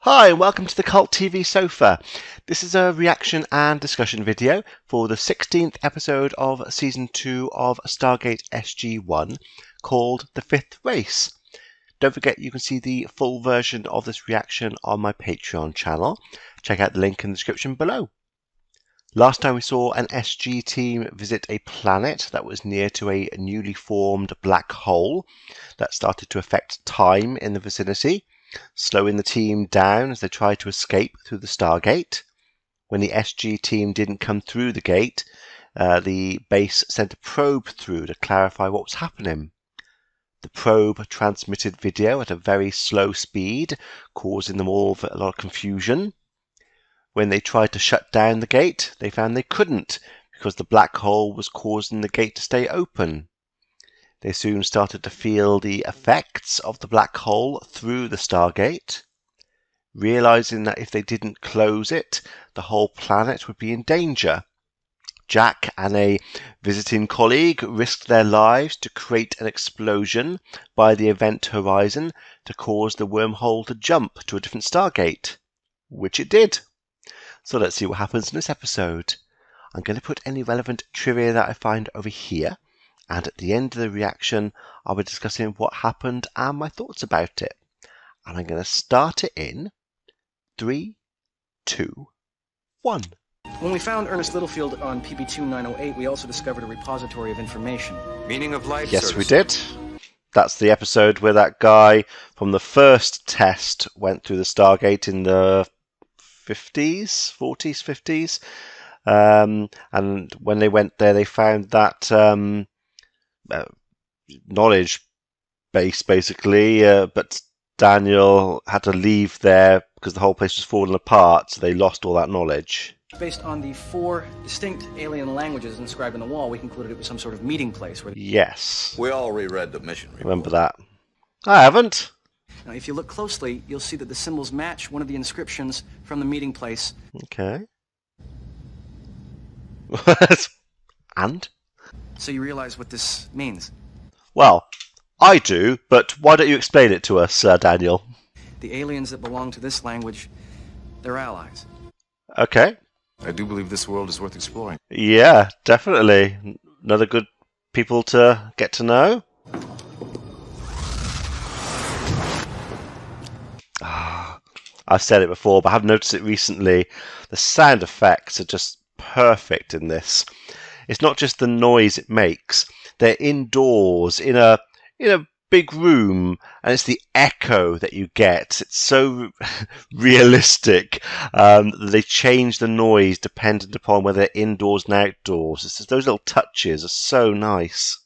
Hi and welcome to the Cult TV Sofa. This is a reaction and discussion video for the 16th episode of Season 2 of Stargate SG1 called The Fifth Race. Don't forget you can see the full version of this reaction on my Patreon channel. Check out the link in the description below. Last time we saw an SG team visit a planet that was near to a newly formed black hole that started to affect time in the vicinity, slowing the team down as they tried to escape through the Stargate. When the SG team didn't come through the gate, the base sent a probe through to clarify what was happening. The probe transmitted video at a very slow speed, causing them all a lot of confusion. When they tried to shut down the gate, they found they couldn't because the black hole was causing the gate to stay open. They soon started to feel the effects of the black hole through the Stargate, realizing that if they didn't close it, the whole planet would be in danger. Jack and a visiting colleague risked their lives to create an explosion by the event horizon to cause the wormhole to jump to a different Stargate, which it did. So let's see what happens in this episode. I'm going to put any relevant trivia that I find over here, and at the end of the reaction I'll be discussing what happened and my thoughts about it. And I'm going to start it in 3, 2, 1. When we found Ernest Littlefield on PP2908, we also discovered a repository of information. Meaning of life. Yes, we did. That's the episode where that guy from the first test went through the Stargate in the 40s, 50s. And when they went there, they found that knowledge base, basically, but Daniel had to leave there because the whole place was falling apart, so they lost all that knowledge. Based on the 4 distinct alien languages inscribed on the wall, we concluded it was some sort of meeting place. Yes. We all reread the mission report. Remember that. I haven't. Now, if you look closely, you'll see that the symbols match one of the inscriptions from the meeting place. Okay. And? So you realize what this means. Well, I do, but why don't you explain it to us, Daniel? The aliens that belong to this language, they're allies. Okay. I do believe this world is worth exploring. Yeah, definitely. Another good people to get to know. I've said it before, but I've noticed it recently. The sound effects are just perfect in this. It's not just the noise it makes. They're indoors in a big room, and it's the echo that you get. It's so realistic. They change the noise dependent upon whether they're indoors and outdoors. It's just, those little touches are so nice.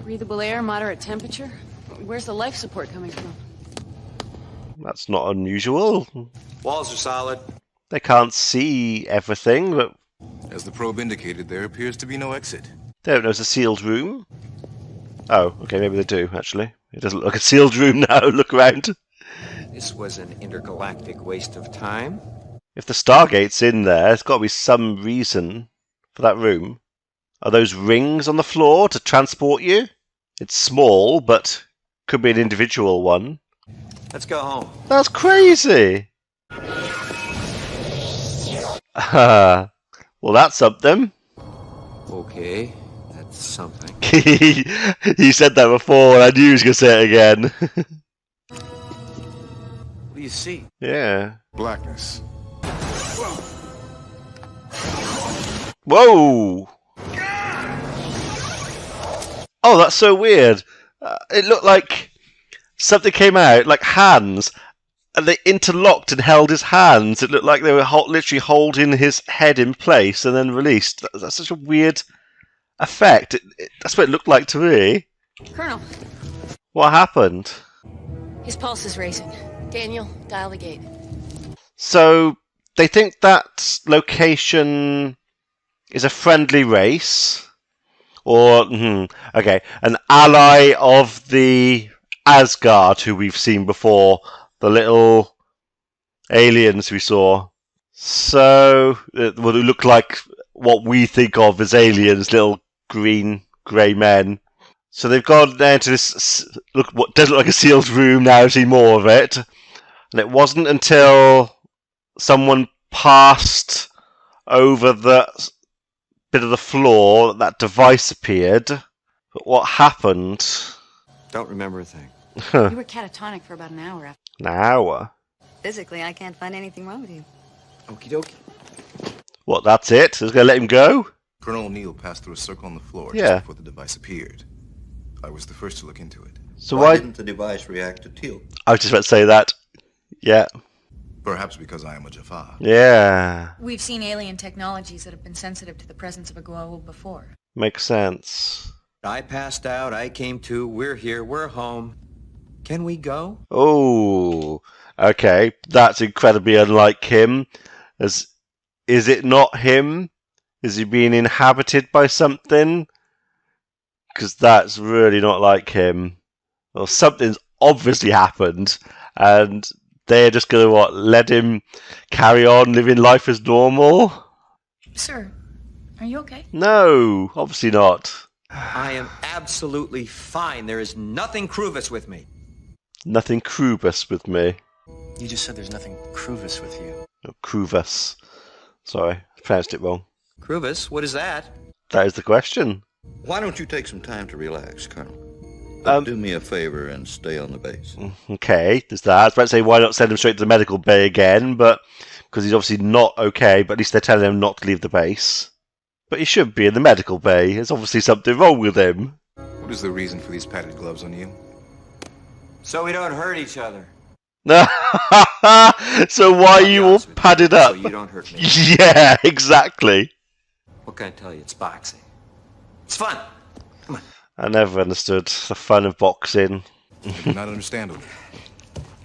Breathable air, moderate temperature. Where's the life support coming from? That's not unusual. Walls are solid. They can't see everything, but As the probe indicated, there appears to be no exit. they don't know it's a sealed room. Oh, okay, maybe they do, actually. It doesn't look like a sealed room now. Look around. This was an intergalactic waste of time. If the Stargate's in there, there's got to be some reason for that room. Are those rings on the floor to transport you? It's small, but could be an individual one. Let's go home. That's crazy! Well, that's something. Okay, that's something. You said that before, and I knew he was going to say it again. What do you see? Yeah. Blackness. Whoa! Oh, that's so weird. It looked like something came out, like hands, and they interlocked and held his hands. It looked like they were literally holding his head in place and then released. That's such a weird effect. That's what it looked like to me. Colonel, What happened? his pulse is racing. Daniel, dial the gate. So they think that location is a friendly race, or okay, an ally of the Asgard, who we've seen before, the little aliens we saw. So it would look like what we think of as aliens, little green, grey men. So they've gone down to this, what doesn't look like a sealed room now, see more of it. And it wasn't until someone passed over the bit of the floor that device appeared. But what happened? Don't remember a thing. You were catatonic for about an hour after. An hour? Physically, I can't find anything wrong with you. Okie dokie. What, that's it? I was going to let him go? Colonel O'Neill passed through a circle on the floor Yeah. just before the device appeared. I was the first to look into it. So Why didn't the device react to tilt? I was just about to say that. Yeah. Perhaps because I am a Jafar. Yeah. We've seen alien technologies that have been sensitive to the presence of a Goa'uld before. Makes sense. I passed out, I came to, we're here, we're home. Can we go? Oh, okay. That's incredibly unlike him. Is it not him? Is he being inhabited by something? Because that's really not like him. Well, something's obviously happened, and they're just going to, let him carry on living life as normal? Sir, are you okay? No, obviously not. I am absolutely fine. There is nothing Kruvus with me. Nothing Krubus with me. You just said there's nothing Kruvus with you. No, Kruvus. Sorry, I pronounced it wrong. Kruvus, what is that? That is the question. Why don't you take some time to relax, Colonel? Do me a favor and stay on the base. Okay, there's that. I was about to say, why not send him straight to the medical bay again, but because he's obviously not okay, but at least they're telling him not to leave the base. But he should be in the medical bay. There's obviously something wrong with him. What is the reason for these padded gloves on you? So we don't hurt each other. So why are you all padded up? So you don't hurt me. Yeah, exactly. What can I tell you? It's boxing. It's fun. Come on. I never understood the fun of boxing. I do not understand it.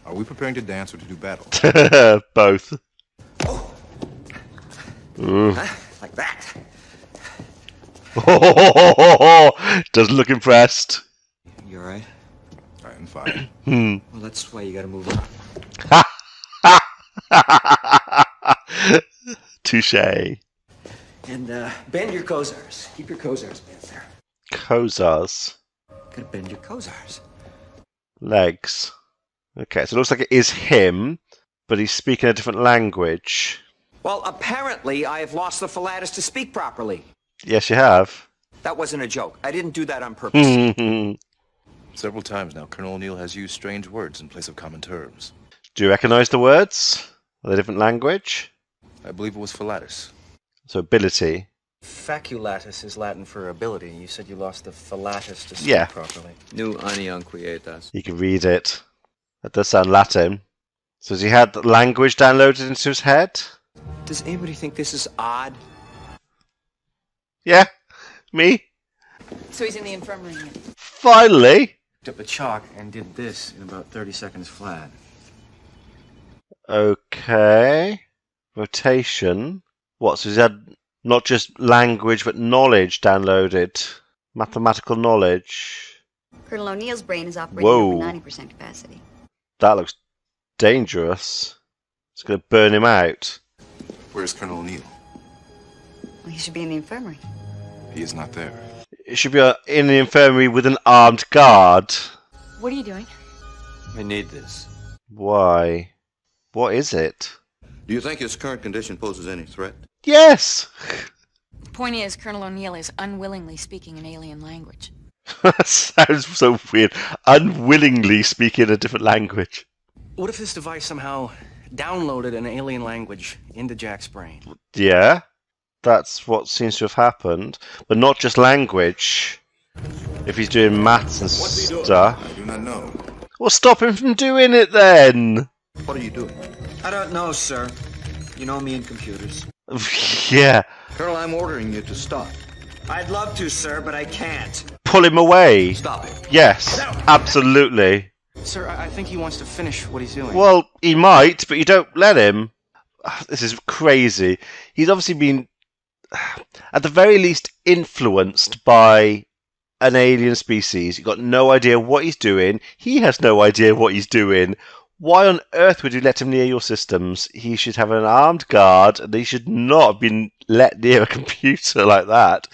Are we preparing to dance or to do battle? Both. Huh? Like that. Doesn't look impressed. You alright? I am fine. Well, that's why you gotta move on. Touche. And, bend your Kozars. Keep your Kozars bent there. Kozars. Gotta bend your Kozars. Legs. Okay, so it looks like it is him, but he's speaking a different language. Well, apparently I've lost the philatus to speak properly. Yes, you have. That wasn't a joke. I didn't do that on purpose. Several times now, Colonel O'Neill has used strange words in place of common terms. Do you recognise the words? Are they different language? I believe it was philatus. So ability. Faculatus is Latin for ability. You said you lost the philatus to speak Yeah. properly. Nu aniunquietas. You can read it. That does sound Latin. So has he had the language downloaded into his head? Does anybody think this is odd? Yeah, me. So he's in the infirmary. Finally. Picked up a chalk and did this in about 30 seconds flat. Okay. Rotation. What, so he's had not just language but knowledge downloaded? Mathematical knowledge. Colonel O'Neill's brain is operating Whoa. over 90% capacity. That looks dangerous. It's going to burn him out. Where's Colonel O'Neill? Well, he should be in the infirmary. He is not there. It should be in the infirmary with an armed guard. What are you doing? I need this. Why? What is it? Do you think his current condition poses any threat? Yes! The point is, Colonel O'Neill is unwillingly speaking an alien language. That sounds so weird. Unwillingly speaking a different language. What if this device somehow downloaded an alien language into Jack's brain? Yeah, that's what seems to have happened. But not just language. If he's doing maths and stuff. I do not know. Well, stop him from doing it then! What are you doing? I don't know, sir. You know me and computers. Yeah, Colonel, I'm ordering you to stop. I'd love to, sir, but I can't. pull him away. Stop it. Yes, absolutely. Sir, I think he wants to finish what he's doing. Well, he might, but you don't let him. This is crazy. He's obviously been, at the very least, influenced by an alien species. You've got no idea what he's doing. He has no idea what he's doing. Why on earth would you let him near your systems? He should have an armed guard, and he should not have been let near a computer like that.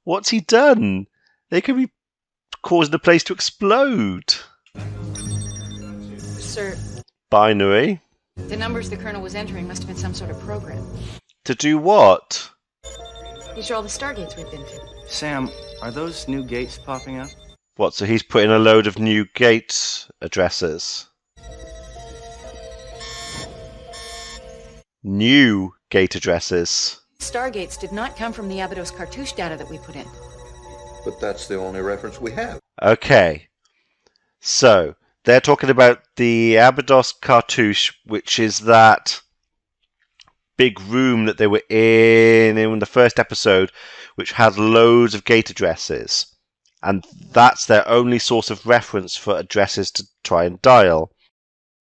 What's he done? They could be causing the place to explode. Sir, Binary. The numbers the Colonel was entering must have been some sort of program. To do what? These are all the Stargates we've been to. Sam, are those new gates popping up? What, so he's put in a load of new gate addresses? New gate addresses. Stargates did not come from the Abydos cartouche data that we put in. But that's the only reference we have. Okay. So, they're talking about the Abydos cartouche, which is that big room that they were in the first episode, which had loads of gate addresses. And that's their only source of reference for addresses to try and dial.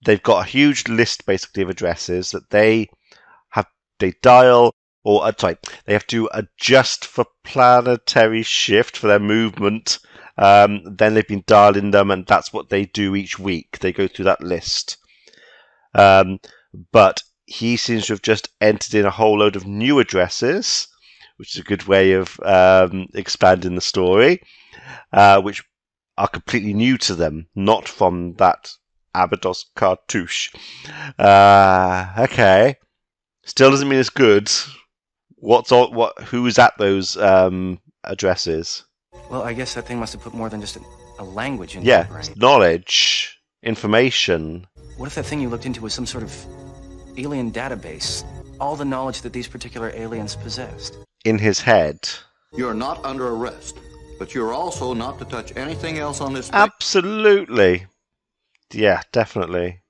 They've got a huge list, basically, of addresses that they dial, or they have to adjust for planetary shift for their movement. Then they've been dialing them, and that's what they do each week. They go through that list. But he seems to have just entered in a whole load of new addresses, which is a good way of expanding the story, which are completely new to them, not from that Abydos cartouche. Okay. Still doesn't mean it's good. Who's at those addresses? Well, I guess that thing must have put more than just a language into Yeah, your brain. knowledge, information. What if that thing you looked into was some sort of alien database? All the knowledge that these particular aliens possessed. In his head. You're not under arrest, but you're also not to touch anything else on this base. Absolutely. Yeah, definitely.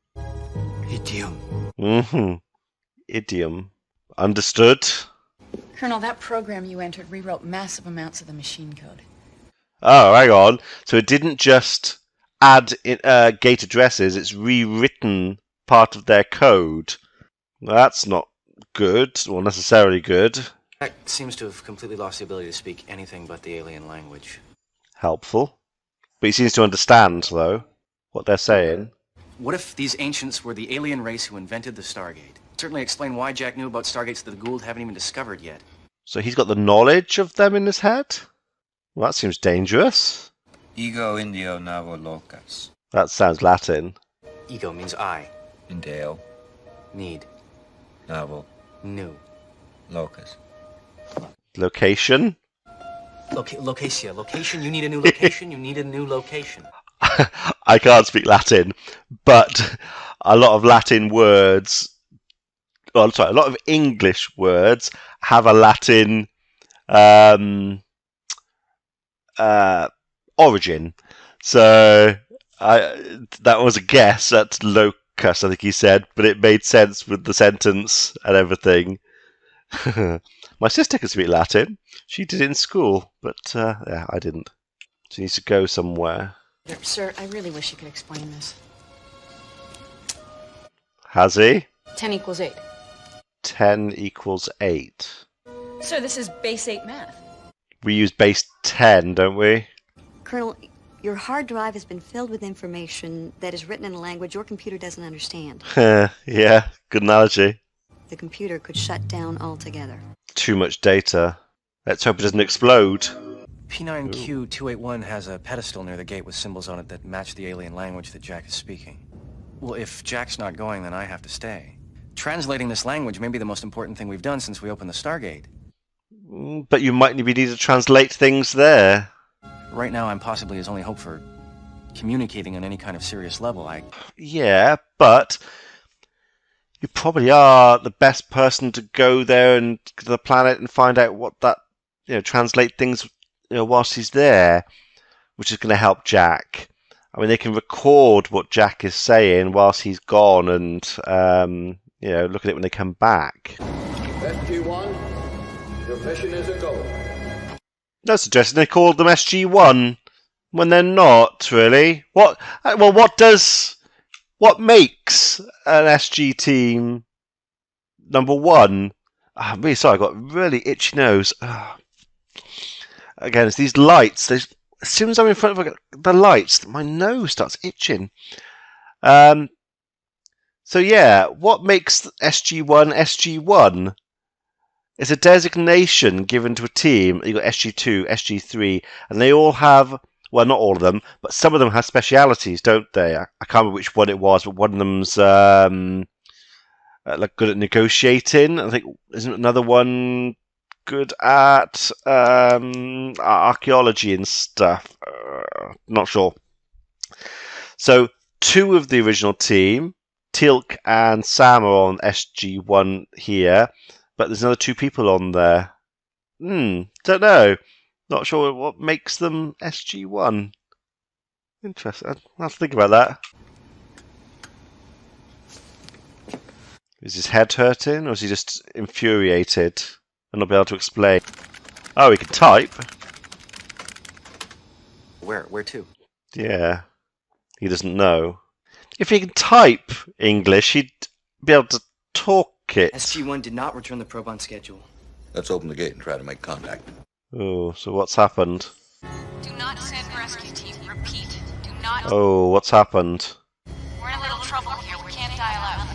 Idiom. Idiom. Understood? Colonel, that program you entered rewrote massive amounts of the machine code. Oh, hang on. So it didn't just add gate addresses, it's rewritten part of their code. Well, that's not good, or necessarily good. Jack seems to have completely lost the ability to speak anything but the alien language. Helpful. But he seems to understand, though, what they're saying. What if these ancients were the alien race who invented the Stargate? Certainly explain why Jack knew about Stargates that the Gould haven't even discovered yet. So he's got the knowledge of them in his head? Well, that seems dangerous. Ego Indio Navo Locus. That sounds Latin. Ego means I. Indeo Need. Navo New. Locus. Location? Locatia. Location, you need a new location, you need a new location. I can't speak Latin, but a lot of Latin words... a lot of English words have a Latin origin. So that was a guess at locus, I think he said, but it made sense with the sentence and everything. My sister can speak Latin. She did it in school, but yeah, I didn't. She needs to go somewhere. Sir, I really wish you could explain this. Has he? 10 equals 8. 10 equals 8. Sir, this is base 8 math. We use base 10, don't we? Colonel, your hard drive has been filled with information that is written in a language your computer doesn't understand. Yeah, good analogy. The computer could shut down altogether. Too much data. Let's hope it doesn't explode. P9Q281 has a pedestal near the gate with symbols on it that match the alien language that Jack is speaking. Well, if Jack's not going, then I have to stay. Translating this language may be the most important thing we've done since we opened the Stargate. But you might need to translate things there. Right now, I'm possibly his only hope for communicating on any kind of serious level. Yeah, but you probably are the best person to go there and to the planet and find out what that, translate things, whilst he's there, which is going to help Jack. I mean, they can record what Jack is saying whilst he's gone and, look at it when they come back. SG1, your mission is a go. No suggesting they called them SG1 when they're not, really. What makes an SG team number 1? I'm really sorry, I've got a really itchy nose. Again, it's these lights. As soon as I'm in front of the lights, my nose starts itching. So yeah, what makes SG1 SG1? It's a designation given to a team. You've got SG2, SG3, and they all have well, not all of them, but some of them have specialities, don't they? I can't remember which one it was, but one of them's like good at negotiating. I think isn't another one good at archaeology and stuff. Not sure. So 2 of the original team, Teal'c and Sam, are on SG1 here, but there's another 2 people on there. Don't know. Not sure what makes them SG1. Interesting. I'll have to think about that. Is his head hurting, or is he just infuriated and not be able to explain? Oh, he can type. Where to? Yeah. He doesn't know. If he can type English, he'd be able to talk it. SG1 did not return the probe on schedule. Let's open the gate and try to make contact. Oh, so what's happened? Do not send rescue team. Repeat. Do not. Oh, what's happened? We're in a little trouble here. We can't dial out.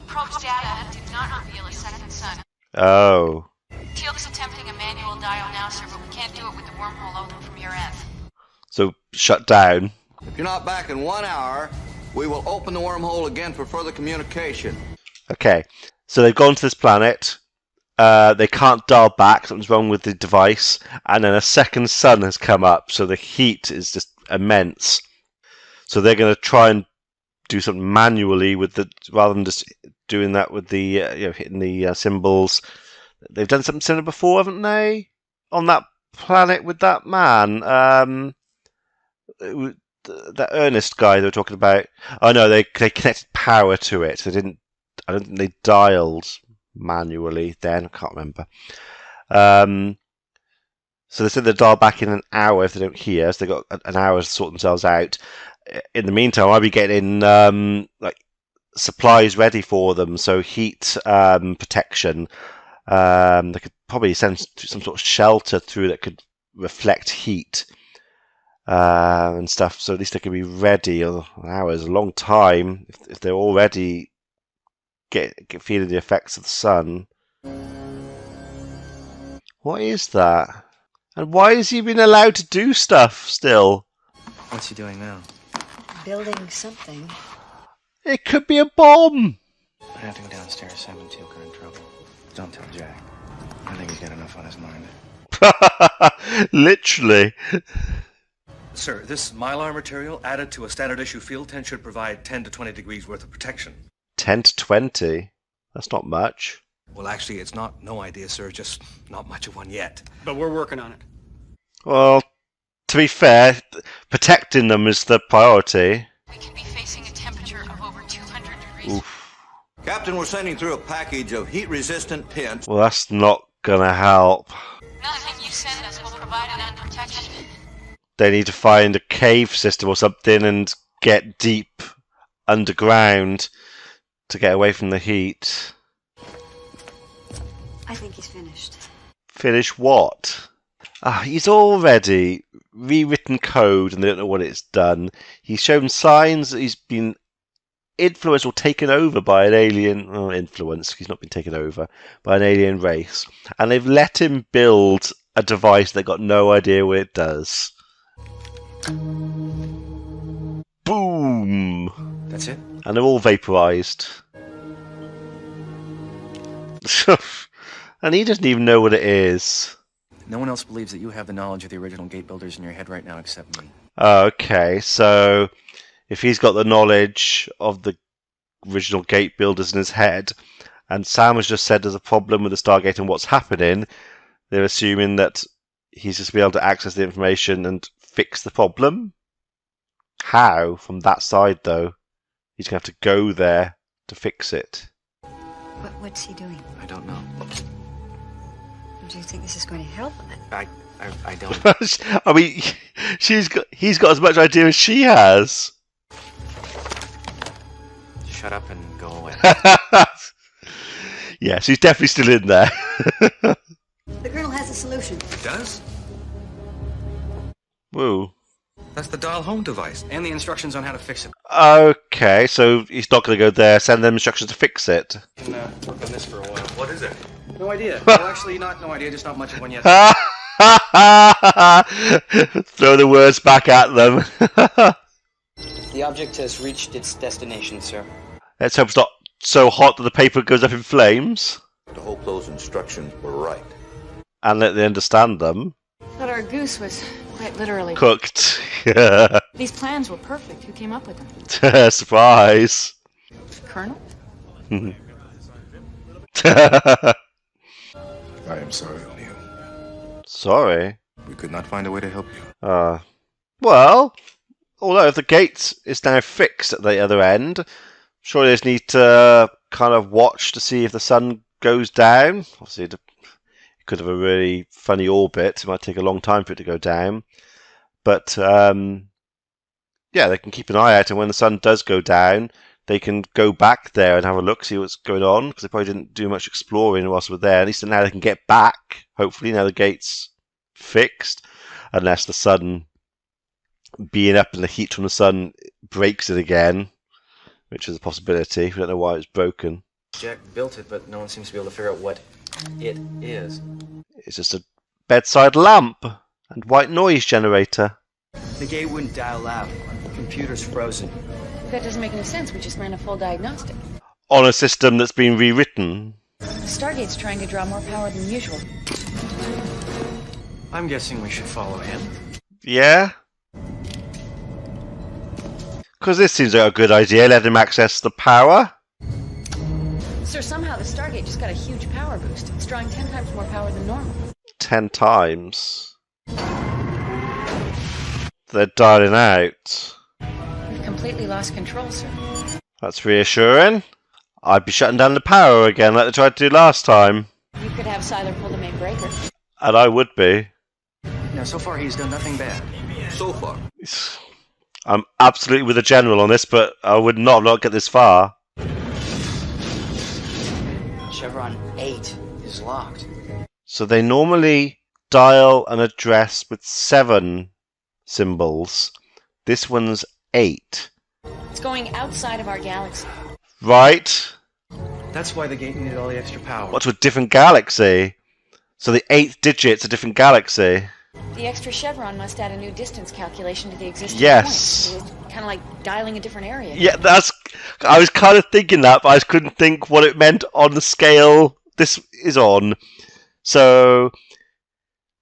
Probe's data did not reveal a second sun. Oh. Teal'c's attempting a manual dial now, sir, but we can't do it with the wormhole open from your end. So, shut down. If you're not back in 1 hour, we will open the wormhole again for further communication. Okay, so they've gone to this planet. They can't dial back. Something's wrong with the device. And then a second sun has come up, so the heat is just immense. So they're going to try and do something manually with the, rather than just doing that with the hitting the symbols. They've done something similar before, haven't they? On that planet with that man, that Ernest guy they were talking about. Oh no, they connected power to it. They didn't. I don't think they dialed manually then. I can't remember. So they said they'll dial back in an hour if they don't hear. So they got an hour to sort themselves out. In the meantime, I'll be getting like supplies ready for them. So heat protection. They could probably send some sort of shelter through that could reflect heat and stuff. So at least they could be ready. An hour is a long time if they're already get feeling the effects of the sun. What is that? And why has he been allowed to do stuff still? What's he doing now? Building something. It could be a bomb. I have to go downstairs. Sam and Teal'c are in trouble. Don't tell Jack. I think he's got enough on his mind. Literally. Sir, this mylar material added to a standard issue field tint should provide 10 to 20 degrees worth of protection. 10 to 20? That's not much. Well, actually, it's not no idea, sir. Just not much of one yet. But we're working on it. Well, to be fair, protecting them is the priority. We could be facing a temperature of over 200 degrees. Oof. Captain, we're sending through a package of heat-resistant tints. Well, that's not gonna help. Nothing you send us will provide enough protection. They need to find a cave system or something and get deep underground to get away from the heat. I think he's finished. Finish what? He's already rewritten code and they don't know what it's done. He's shown signs that he's been influenced or taken over by an alien... influence, he's not been taken over, by an alien race. And they've let him build a device that got no idea what it does. Boom! That's it? And they're all vaporized. And he doesn't even know what it is. No one else believes that you have the knowledge of the original gate builders in your head right now except me. Okay, so if he's got the knowledge of the original gate builders in his head, and Sam has just said there's a problem with the Stargate and what's happening, they're assuming that he's just be able to access the information and fix the problem? How? From that side, though. He's going to have to go there to fix it. What's he doing? I don't know. Do you think this is going to help? I don't. I mean, he's got as much idea as she has. Shut up and go away. Yeah, she's definitely still in there. The Colonel has a solution. It does? Woo. That's the dial home device. And the instructions on how to fix it. Okay, so he's not going to go there, send them instructions to fix it. Can work on this for a while. What is it? No idea. Well, actually, not no idea, just not much of one yet. Throw the words back at them. The object has reached its destination, sir. Let's hope it's not so hot that the paper goes up in flames. I hope those instructions were right. And let they understand them. Thought our goose was quite literally Cooked. These plans were perfect. Who came up with them? Surprise. Colonel? I am sorry, O'Neill. Sorry. We could not find a way to help you. Well, although if the gate is now fixed at the other end, surely they just need to kind of watch to see if the sun goes down. Obviously, it could have a really funny orbit. It might take a long time for it to go down. But, yeah, they can keep an eye out, and when the sun does go down, they can go back there and have a look, see what's going on, because they probably didn't do much exploring whilst they were there. At least now they can get back, hopefully, now the gate's fixed, unless the sun, being up and the heat from the sun, breaks it again, which is a possibility. We don't know why it's broken. Jack built it, but no one seems to be able to figure out what it is. It's just a bedside lamp and white noise generator. The gate wouldn't dial out. The computer's frozen. That doesn't make any sense. We just ran a full diagnostic. On a system that's been rewritten. The Stargate's trying to draw more power than usual. I'm guessing we should follow him. Yeah? Because this seems like a good idea. Let him access the power. Sir, somehow the Stargate just got a huge power boost. It's drawing 10 times more power than normal. 10 times. They're dialing out. We've completely lost control, sir. That's reassuring. I'd be shutting down the power again like they tried to do last time. You could have Siler pull the main breaker. And I would be. Now, so far he's done nothing bad. So far. I'm absolutely with the General on this, but I would not get this far. Chevron 8 is locked. So they normally dial an address with 7 symbols. This one's 8. It's going outside of our galaxy. Right. That's why the gate needed all the extra power. What's a different galaxy? So the 8th digit's a different galaxy. The extra chevron must add a new distance calculation to the existing Yes. points. It's kind of like dialing a different area. Yeah, I was kind of thinking that, but I just couldn't think what it meant on the scale this is on. So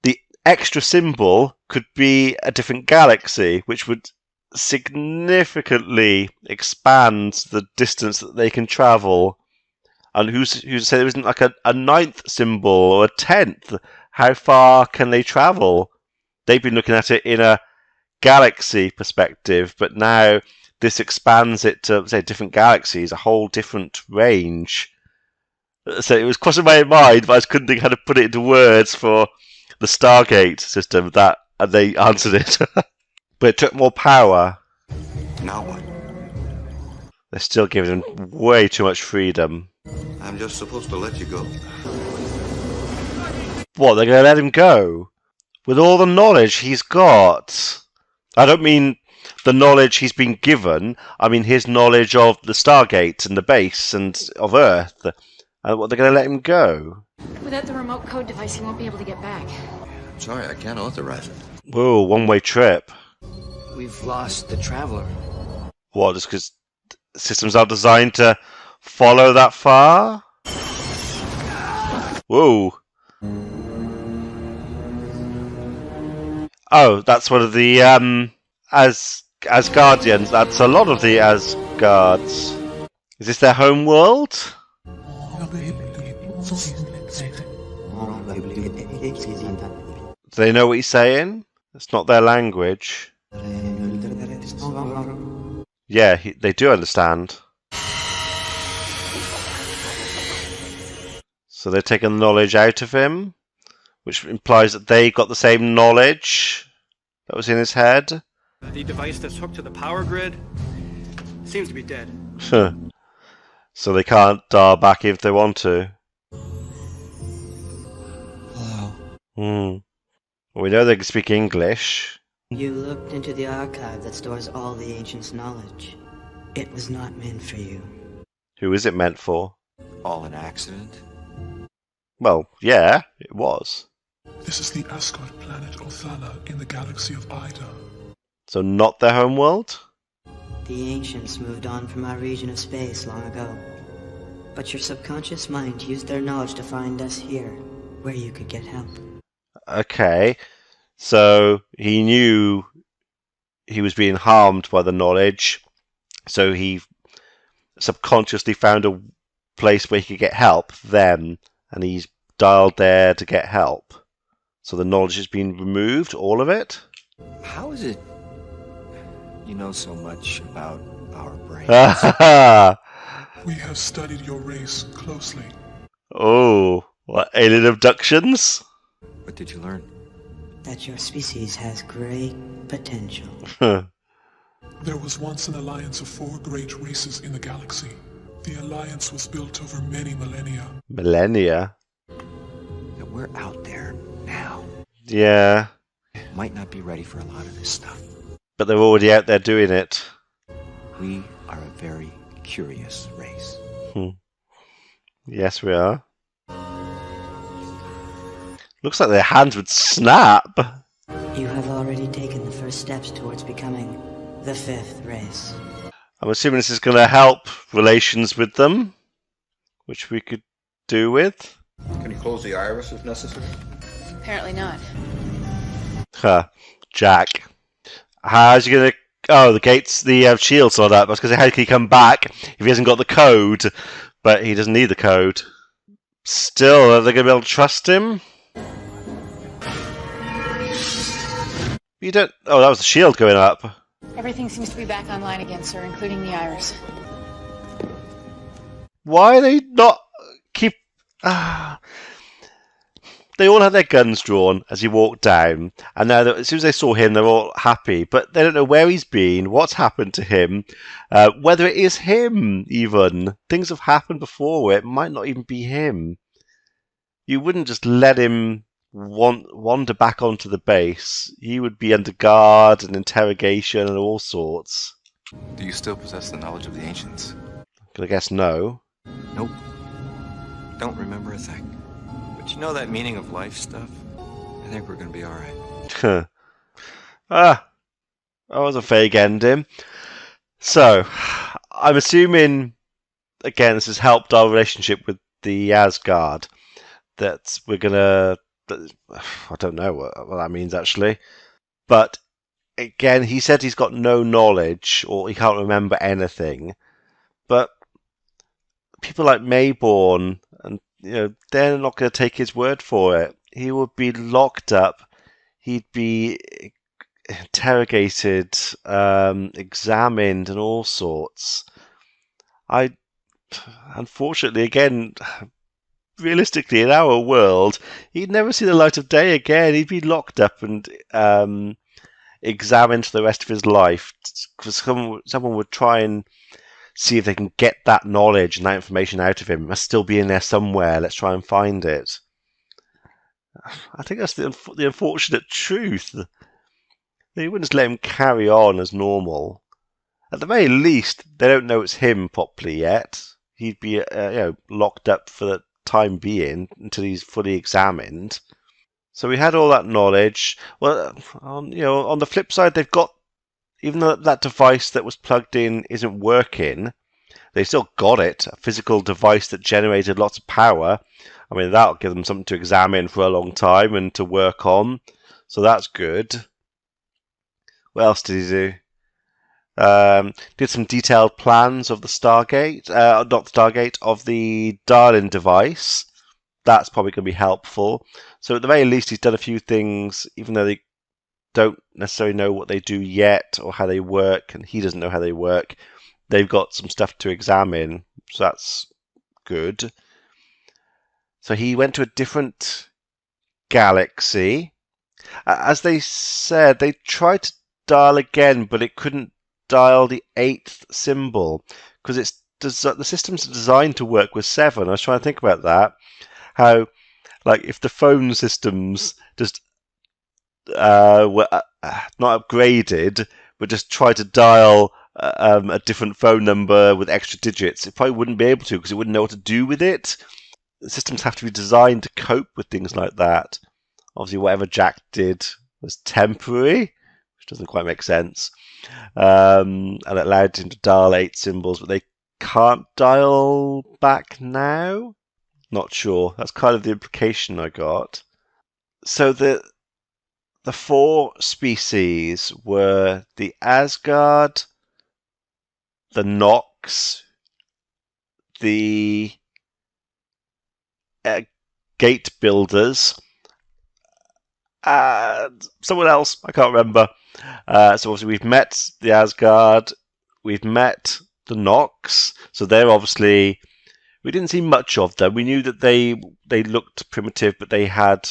the extra symbol could be a different galaxy, which would significantly expand the distance that they can travel. And who's to say there isn't like a 9th symbol or a 10th? How far can they travel? They've been looking at it in a galaxy perspective, but now this expands it to, say, different galaxies, a whole different range. So it was crossing my mind, but I just couldn't think how to put it into words for the Stargate system, and they answered it. But it took more power. Now what? They're still giving him way too much freedom. I'm just supposed to let you go. What, they're going to let him go? With all the knowledge he's got? I don't mean the knowledge he's been given. I mean his knowledge of the Stargate and the base and of Earth. And what, they're going to let him go? Without the remote code device, he won't be able to get back. Sorry, I can't authorize it. Whoa, one-way trip. We've lost the Traveler. What, just because systems are designed to follow that far? Whoa. Oh, that's one of the Asgardians. That's a lot of the Asgards. Is this their home world? Do they know what he's saying? It's not their language. Yeah, they do understand. So they're taking knowledge out of him, which implies that they got the same knowledge that was in his head. The device that's hooked to the power grid seems to be dead. So they can't dial back if they want to. Hello. Well, we know they can speak English. You looked into the archive that stores all the ancients' knowledge. It was not meant for you. Who is it meant for? All an accident? Well, yeah, it was. This is the Asgard planet Othala in the galaxy of Ida. So not their home world? The ancients moved on from our region of space long ago. But your subconscious mind used their knowledge to find us here, where you could get help. Okay, so he knew he was being harmed by the knowledge, so he subconsciously found a place where he could get help then, and he's dialed there to get help. So the knowledge has been removed, all of it? How is it you know so much about our brains? We have studied your race closely. Oh, what, alien abductions? What did you learn? That your species has great potential. There was once an alliance of 4 great races in the galaxy. The alliance was built over many millennia. Millennia? That we're out there now. Yeah. Might not be ready for a lot of this stuff. But they're already out there doing it. We are a very curious race. Yes, we are. Looks like their hands would snap. You have already taken the first steps towards becoming the 5th race. I'm assuming this is going to help relations with them, which we could do with. Can you close the iris if necessary? Apparently not. Jack. How's he going to... Oh, the gates, the shield's not up. I was going to say, how can he come back if he hasn't got the code? But he doesn't need the code. Still, are they going to be able to trust him? You don't... Oh, that was the shield going up. Everything seems to be back online again, sir, including the iris. Why are they not keep... They all had their guns drawn as he walked down, and now as soon as they saw him, they're all happy. But they don't know where he's been, what's happened to him, whether it is him even. Things have happened before where it might not even be him. You wouldn't just let him wander back onto the base. He would be under guard and interrogation and all sorts. Do you still possess the knowledge of the ancients? I guess no. Nope. Don't remember a thing. But you know that meaning of life stuff? I think we're gonna be alright. That was a fake ending. So, I'm assuming, again, this has helped our relationship with the Asgard. That we're gonna... I don't know what that means, actually. But, again, he said he's got no knowledge, or he can't remember anything. But people like Mayborn, and they're not going to take his word for it. He would be locked up. He'd be interrogated, examined, and all sorts. Unfortunately, again, realistically, in our world, he'd never see the light of day again. He'd be locked up and examined for the rest of his life. Because someone would try and see if they can get that knowledge and that information out of him. It must still be in there somewhere. Let's try and find it. I think that's the unfortunate truth. They wouldn't just let him carry on as normal. At the very least, they don't know it's him properly yet. He'd be locked up for the time being until he's fully examined. So we had all that knowledge. Well, on the flip side, they've got, even though that device that was plugged in isn't working, they still got it, a physical device that generated lots of power. I mean, that'll give them something to examine for a long time and to work on. So that's good. What else did he do? Did some detailed plans of the Stargate, not the Stargate, of the Darlin device. That's probably going to be helpful. So at the very least, he's done a few things, even though they don't necessarily know what they do yet or how they work, and he doesn't know how they work. They've got some stuff to examine, so that's good. So he went to a different galaxy. As they said, they tried to dial again, but it couldn't dial the 8th symbol because the system's designed to work with 7. I was trying to think about that. How, like, if the phone systems just were not upgraded, but just try to dial a different phone number with extra digits, it probably wouldn't be able to because it wouldn't know what to do with it. The systems have to be designed to cope with things like that Obviously, whatever Jack did was temporary, which doesn't quite make sense. And it allowed him to dial 8 symbols, but they can't dial back now? Not sure. That's kind of the implication I got. So the 4 species were the Asgard, the Nox, the gate builders, and someone else, I can't remember. So obviously we've met the Asgard, we've met the Nox, so they're obviously, we didn't see much of them. We knew that they looked primitive, but they had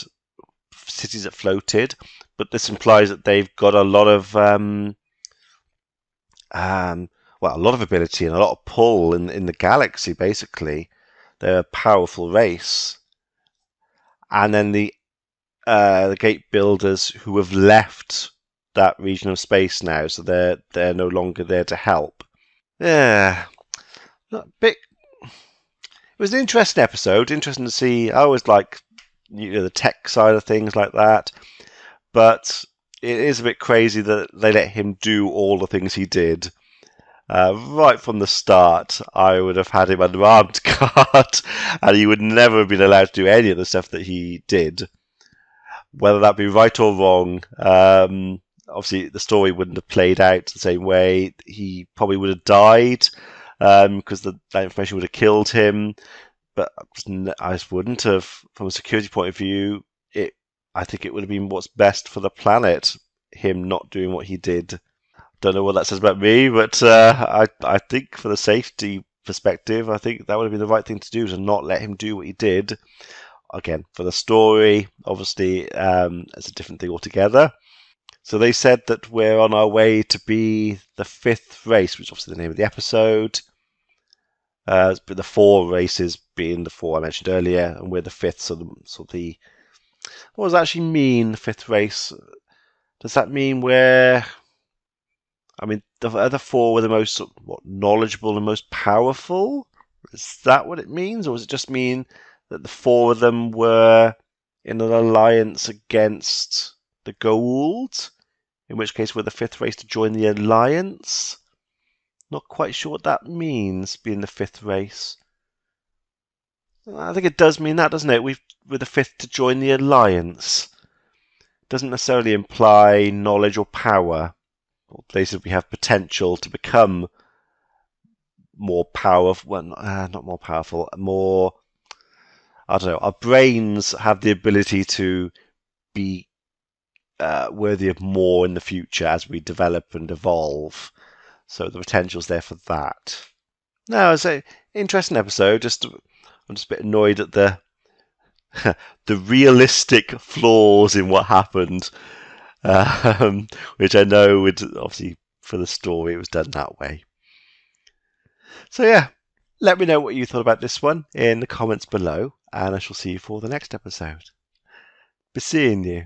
cities that floated. But this implies that they've got a lot of a lot of ability and a lot of pull in the galaxy. Basically, they're a powerful race. And then the gate builders who have left that region of space now, so they're no longer there to help. Yeah, it was an interesting episode. Interesting to see. I always like the tech side of things like that, but it is a bit crazy that they let him do all the things he did. Right from the start, I would have had him under armed guard, and he would never have been allowed to do any of the stuff that he did. Whether that be right or wrong, obviously the story wouldn't have played out the same way. He probably would have died because that information would have killed him. But I just wouldn't have, from a security point of view. I think it would have been what's best for the planet, him not doing what he did. Don't know what that says about me, but I think for the safety perspective, I think that would have been the right thing to do, to not let him do what he did. Again, for the story, obviously, it's a different thing altogether. So they said that we're on our way to be the 5th race, which is obviously the name of the episode. But the 4 races being the 4 I mentioned earlier, and we're the 5th. So what does that actually mean, the 5th race? Does that mean we're... I mean, the other 4 were the most knowledgeable and most powerful? Is that what it means? Or does it just mean that the 4 of them were in an alliance against the Goa'uld? In which case we're the 5th race to join the alliance? Not quite sure what that means, being the 5th race. I think it does mean that, doesn't it? We're the 5th to join the alliance. Doesn't necessarily imply knowledge or power. Or places we have potential to become more powerful. Well, not more powerful. More, I don't know. Our brains have the ability to be worthy of more in the future as we develop and evolve. So the potential's there for that. No, it's an interesting episode. I'm just a bit annoyed at the the realistic flaws in what happened, which I know would obviously for the story it was done that way. So yeah, let me know what you thought about this one in the comments below, and I shall see you for the next episode. Be seeing you.